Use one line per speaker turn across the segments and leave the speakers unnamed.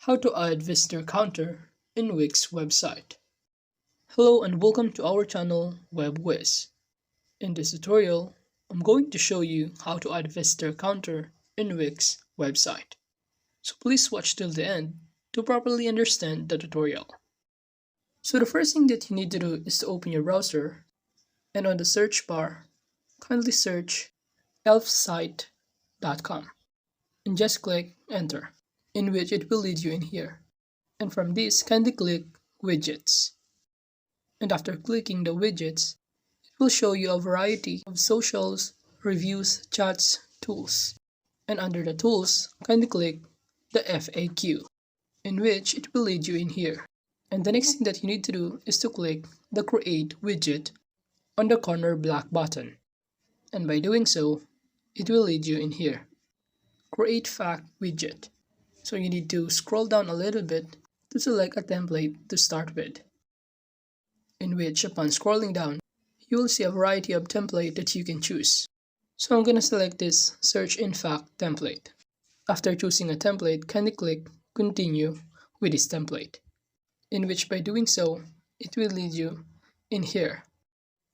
How to add visitor counter in Wix website. Hello and welcome to our channel Whizz. In this tutorial, I'm going to show you how to add visitor counter in Wix website. So please watch till the end to properly understand the tutorial. So the first thing that you need to do is to open your browser, and on the search bar, kindly search elfsite.com and just click enter, in which it will lead you in here. And from this, kindly click widgets. And after clicking the widgets, it will show you a variety of socials, reviews, chats, tools. And under the tools, kindly click the FAQ, in which it will lead you in here. And the next thing that you need to do is to click the create widget on the corner black button. And by doing so, it will lead you in here. Create fact widget. So you need to scroll down a little bit to select a template to start with, in which upon scrolling down, you will see a variety of template that you can choose. So I'm going to select this search in fact template. After choosing a template, kindly click continue with this template, in which by doing so, it will lead you in here,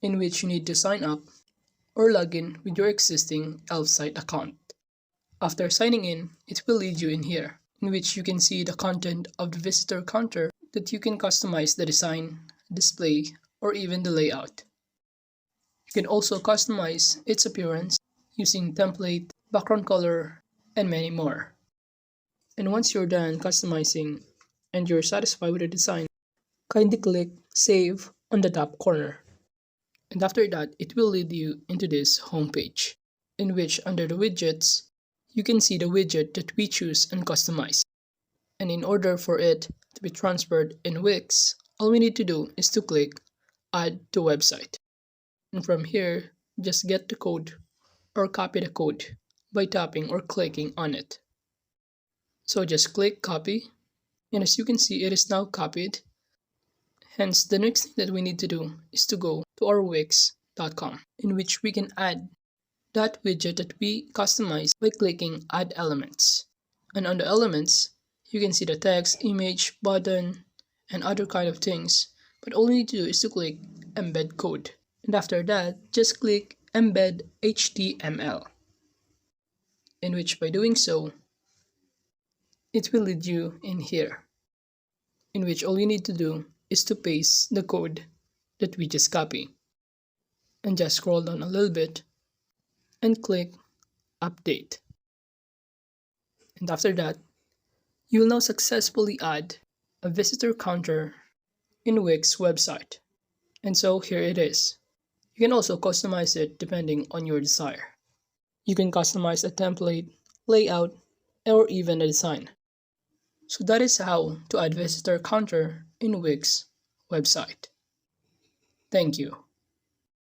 in which you need to sign up or log in with your existing Elfsite account. After signing in, it will lead you in here, in which you can see the content of the visitor counter that you can customize the design, display, or even the layout. You can also customize its appearance using template, background color, and many more. And once you're done customizing and you're satisfied with the design, kindly click save on the top corner. And after that, it will lead you into this home page, in which under the widgets, you can see the widget that we choose and customize. And in order for it to be transferred in Wix, all we need to do is to click add to website. And from here, just get the code or copy the code by tapping or clicking on it. So just click copy, and as you can see, it is now copied. Hence, the next thing that we need to do is to go to our wix.com, in which we can add that widget that we customize by clicking add elements. And on the elements, you can see the text, image, button, and other kind of things. But all you need to do is to click embed code. And after that, just click embed HTML, in which by doing so, it will lead you in here, in which all you need to do is to paste the code that we just copied. And just scroll down a little bit and click update. And after that, you will now successfully add a visitor counter in Wix website. And so here it is. You can also customize it depending on your desire. You can customize a template, layout, or even a design. So that is how to add visitor counter in Wix website. Thank you.